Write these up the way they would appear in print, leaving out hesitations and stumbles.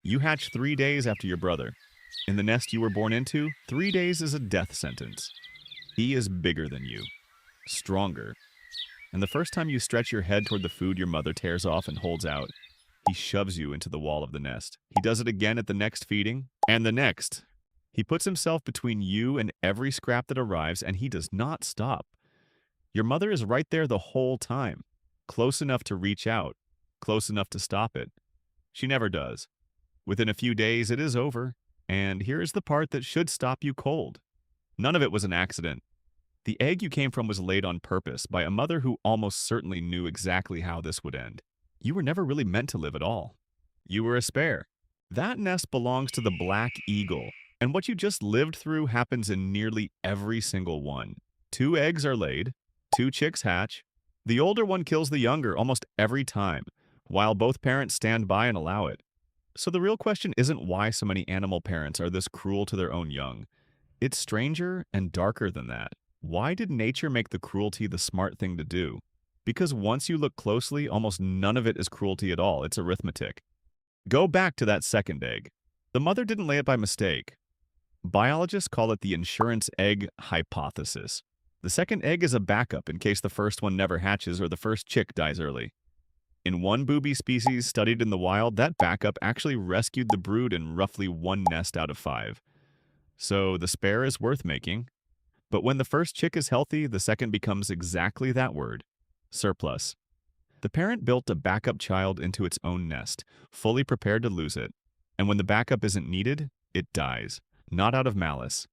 You hatch 3 days after your brother. In the nest you were born into, 3 days is a death sentence. He is bigger than you, stronger, and the first time you stretch your head toward the food your mother tears off and holds out, he shoves you into the wall of the nest. He does it again at the next feeding, and the next. He puts himself between you and every scrap that arrives, and he does not stop. Your mother is right there the whole time, close enough to reach out, close enough to stop it. She never does. Within a few days, it is over, and here is the part that should stop you cold. None of it was an accident. The egg you came from was laid on purpose by a mother who almost certainly knew exactly how this would end. You were never really meant to live at all. You were a spare. That nest belongs to the black eagle, and what you just lived through happens in nearly every single one. 2 eggs are laid, 2 chicks hatch. The older one kills the younger almost every time, while both parents stand by and allow it. So the real question isn't why so many animal parents are this cruel to their own young. It's stranger and darker than that. Why did nature make the cruelty the smart thing to do? Because once you look closely, almost none of it is cruelty at all. It's arithmetic. Go back to that second egg. The mother didn't lay it by mistake. Biologists call it the insurance egg hypothesis. The second egg is a backup in case the first one never hatches or the first chick dies early. In one booby species studied in the wild, that backup actually rescued the brood in roughly 1 nest out of 5. So the spare is worth making. But when the first chick is healthy, the second becomes exactly that word, surplus. The parent built a backup child into its own nest, fully prepared to lose it. And when the backup isn't needed, it dies. Not out of malice.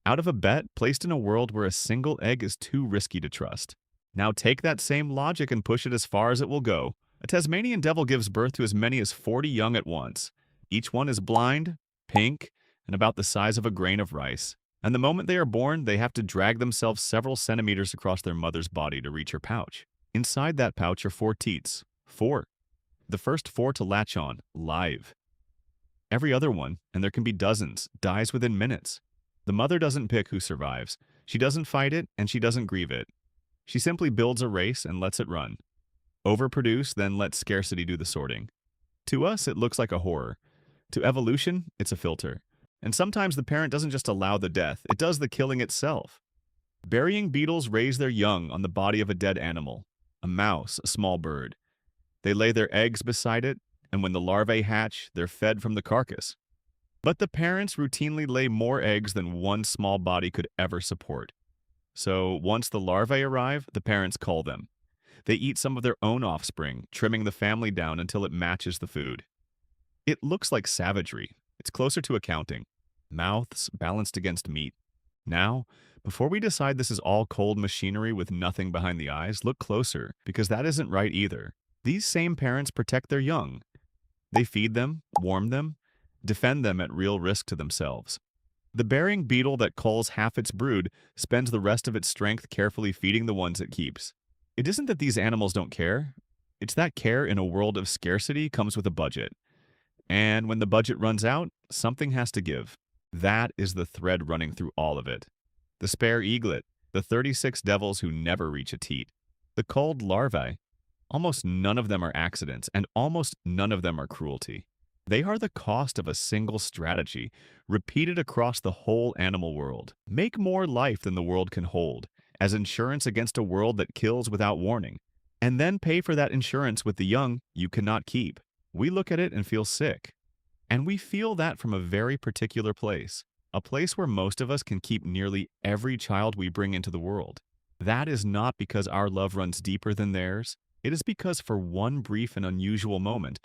Out of a bet placed in a world where a single egg is too risky to trust. Now take that same logic and push it as far as it will go. A Tasmanian devil gives birth to as many as 40 young at once. Each one is blind, pink, and about the size of a grain of rice. And the moment they are born, they have to drag themselves several centimeters across their mother's body to reach her pouch. Inside that pouch are 4 teats. 4. The first 4 to latch on, live. Every other one, and there can be dozens, dies within minutes. The mother doesn't pick who survives. She doesn't fight it, and she doesn't grieve it. She simply builds a race and lets it run. Overproduce, then let scarcity do the sorting. To us, it looks like a horror. To evolution, it's a filter. And sometimes the parent doesn't just allow the death, it does the killing itself. Burying beetles raise their young on the body of a dead animal, a mouse, a small bird. They lay their eggs beside it, and when the larvae hatch, they're fed from the carcass. But the parents routinely lay more eggs than one small body could ever support. So once the larvae arrive, the parents cull them. They eat some of their own offspring, trimming the family down until it matches the food. It looks like savagery. It's closer to accounting. Mouths balanced against meat. Now, before we decide this is all cold machinery with nothing behind the eyes, look closer, because that isn't right either. These same parents protect their young. They feed them, warm them, defend them at real risk to themselves. The burying beetle that culls half its brood spends the rest of its strength carefully feeding the ones it keeps. It isn't that these animals don't care. It's that care in a world of scarcity comes with a budget. And when the budget runs out, something has to give. That is the thread running through all of it. The spare eaglet, the 36 devils who never reach a teat, the culled larvae. Almost none of them are accidents, and almost none of them are cruelty. They are the cost of a single strategy, repeated across the whole animal world. Make more life than the world can hold, as insurance against a world that kills without warning, and then pay for that insurance with the young you cannot keep. We look at it and feel sick. And we feel that from a very particular place, a place where most of us can keep nearly every child we bring into the world. That is not because our love runs deeper than theirs. It is because for one brief and unusual moment,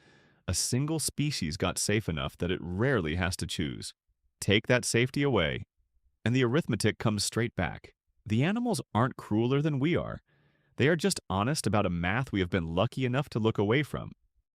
a single species got safe enough that it rarely has to choose. Take that safety away, and the arithmetic comes straight back. The animals aren't crueler than we are. They are just honest about a math we have been lucky enough to look away from.